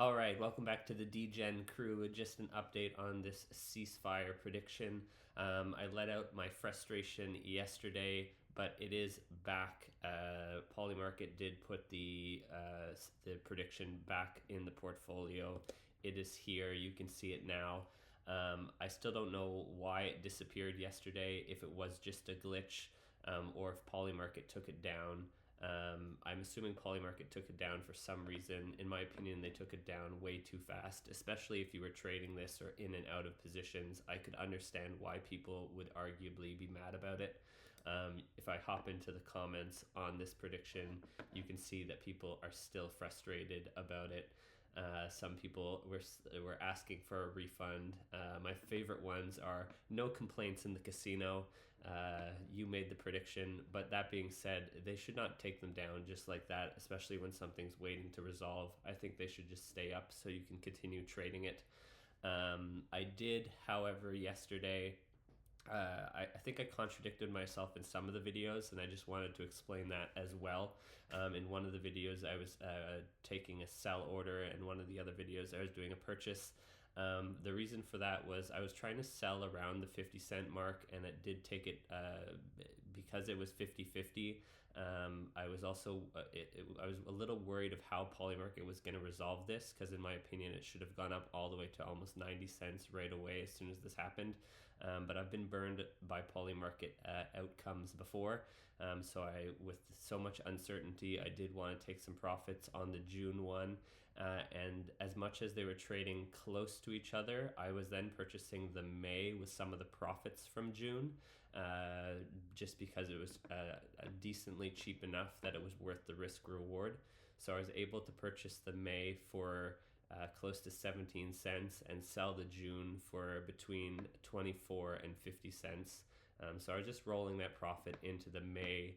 All right, welcome back to the Degen crew. Just an update on this ceasefire prediction. I let out my frustration yesterday, but it is back. Polymarket did put the prediction back in the portfolio. It is here. You can see it now. I still don't know why it disappeared yesterday, if it was just a glitch, or if Polymarket took it down. I'm assuming Polymarket took it down for some reason. In my opinion, they took it down way too fast, especially if you were trading this or in and out of positions. I could understand why people would arguably be mad about it. If I hop into the comments on this prediction, you can see that people are still frustrated about it. Some people were asking for a refund. My favorite ones are no complaints in the casino. You made the prediction, but that being said, they should not take them down just like that, especially when something's waiting to resolve. I think they should just stay up so you can continue trading it. I did, however, yesterday, I think I contradicted myself in some of the videos, and I just wanted to explain that as well. In one of the videos, I was taking a sell order, and one of the other videos, I was doing a purchase. The reason for that was I was trying to sell around the 50-cent mark, and it did take it because it was 50-50. I was also I was a little worried of how Polymarket was going to resolve this, because in my opinion it should have gone up all the way to almost 90 cents right away as soon as this happened. But I've been burned by Polymarket outcomes before, so with so much uncertainty, I did want to take some profits on the June one. And as much as they were trading close to each other, I was then purchasing the May with some of the profits from June, just because it was decently cheap enough that it was worth the risk reward. So I was able to purchase the May for close to 17 cents and sell the June for between 24 and 50 cents. So I was just rolling that profit into the May,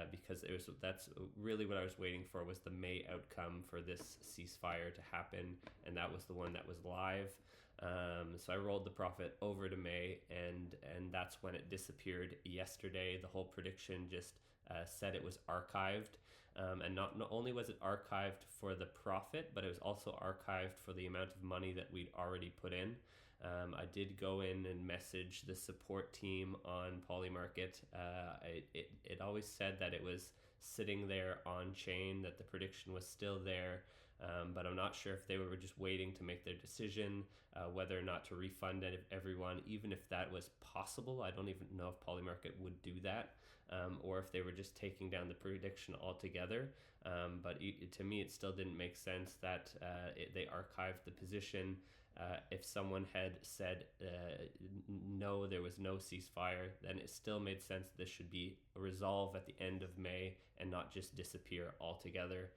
because that's really what I was waiting for, was the May outcome for this ceasefire to happen, and that was the one that was live. So I rolled the profit over to May, and that's when it disappeared yesterday. The whole prediction just said it was archived, and not only was it archived for the profit, but it was also archived for the amount of money that we'd already put in. I did go in and message the support team on Polymarket. It always said that it was sitting there on chain, that the prediction was still there, but I'm not sure if they were just waiting to make their decision, whether or not to refund everyone, even if that was possible. I don't even know if Polymarket would do that, or if they were just taking down the prediction altogether. But to me, it still didn't make sense that they archived the position. If someone had said no, there was no ceasefire, then it still made sense that this should be a resolve at the end of May and not just disappear altogether.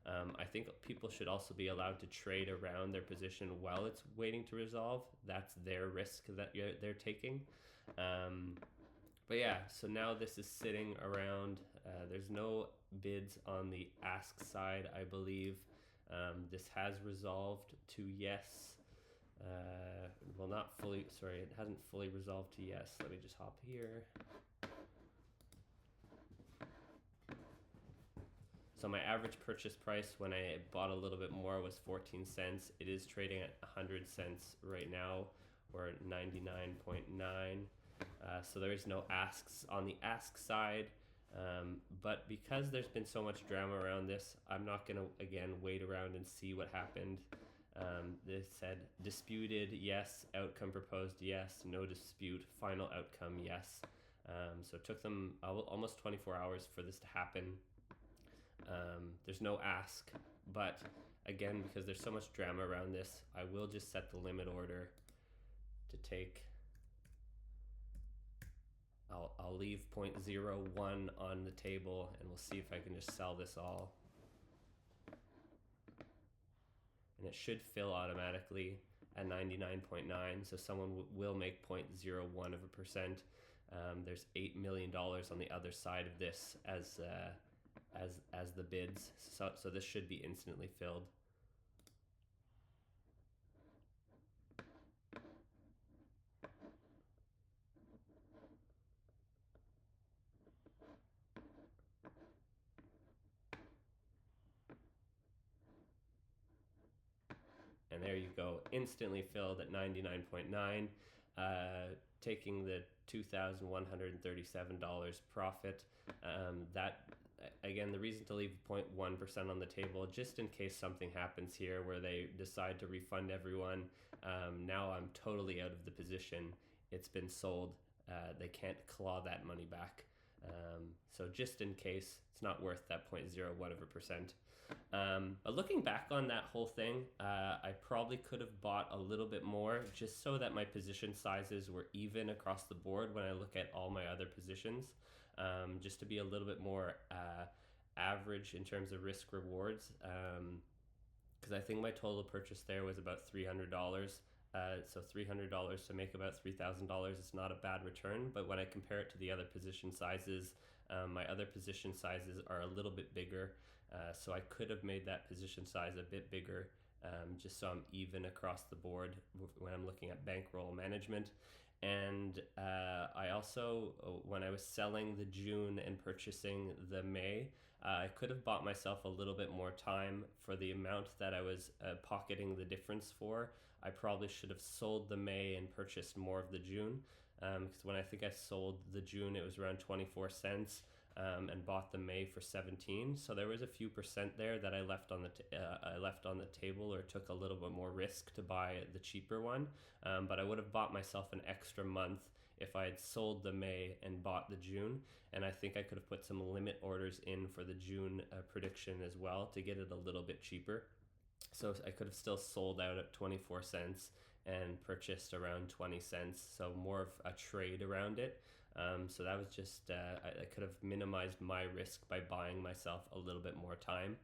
I think people should also be allowed to trade around their position while it's waiting to resolve. That's their risk that they're taking. But yeah, so now this is sitting around. There's no bids on the ask side, I believe. This has resolved to yes. Well, not fully, sorry, it hasn't fully resolved to yes. Let me just hop here. So my average purchase price when I bought a little bit more was 14 cents. It is trading at 100 cents right now, or 99.9. So there is no asks on the ask side. But because there's been so much drama around this, I'm not going to, again, wait around and see what happened. They said disputed, yes. Outcome proposed, yes. No dispute. Final outcome, yes. So it took them almost 24 hours for this to happen. There's no ask, but again, because there's so much drama around this, I will just set the limit order to take. I'll leave 0.01 on the table, and we'll see if I can just sell this all. And it should fill automatically at 99.9, so someone will make 0.01%. There's $8 million on the other side of this as the bids, so this should be instantly filled. and there you go, instantly filled at 99.9, taking the $2,137 profit. That again, the reason to leave 0.1% on the table, just in case something happens here where they decide to refund everyone. Now I'm totally out of the position. It's been sold. They can't claw that money back. So just in case, it's not worth that 0.0 whatever percent. But looking back on that whole thing, I probably could have bought a little bit more just so that my position sizes were even across the board when I look at all my other positions, just to be a little bit more average in terms of risk rewards. Because I think my total purchase there was about $300. So $300 to make about $3,000 is not a bad return. But when I compare it to the other position sizes, my other position sizes are a little bit bigger. So I could have made that position size a bit bigger, just so I'm even across the board when I'm looking at bankroll management. And I also, when I was selling the June and purchasing the May, I could have bought myself a little bit more time for the amount that I was pocketing the difference for. I probably should have sold the May and purchased more of the June, because when I think I sold the June, it was around 24 cents. And bought the May for 17, so there was a few percent there that I left on the table, or took a little bit more risk to buy the cheaper one. But I would have bought myself an extra month if I had sold the May and bought the June, and I think I could have put some limit orders in for the June prediction as well to get it a little bit cheaper. So I could have still sold out at 24 cents and purchased around 20 cents, so more of a trade around it. So that was just, I could have minimized my risk by buying myself a little bit more time.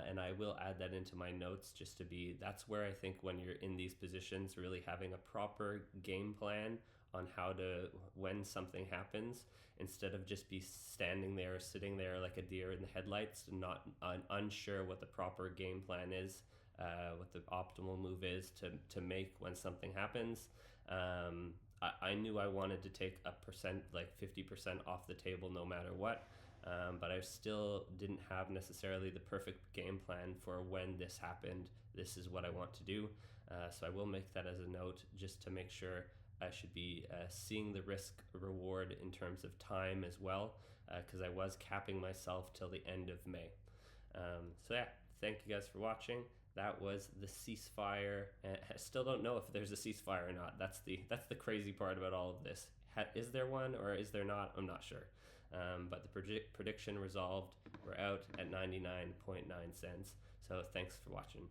And I will add that into my notes just to be, that's where I think when you're in these positions, really having a proper game plan on how to, when something happens, instead of just be standing there, sitting there like a deer in the headlights, and not unsure what the proper game plan is, what the optimal move is to make when something happens. I knew I wanted to take a percent, like 50% off the table no matter what, but I still didn't have necessarily the perfect game plan for when this happened. This is what I want to do. So I will make that as a note just to make sure I should be seeing the risk reward in terms of time as well, because I was capping myself till the end of May. So yeah, thank you guys for watching. That was the Ceasefire. I still don't know if there's a ceasefire or not. That's the crazy part about all of this. Is there one or is there not? I'm not sure. But the prediction resolved. We're out at 99.9 cents. So thanks for watching.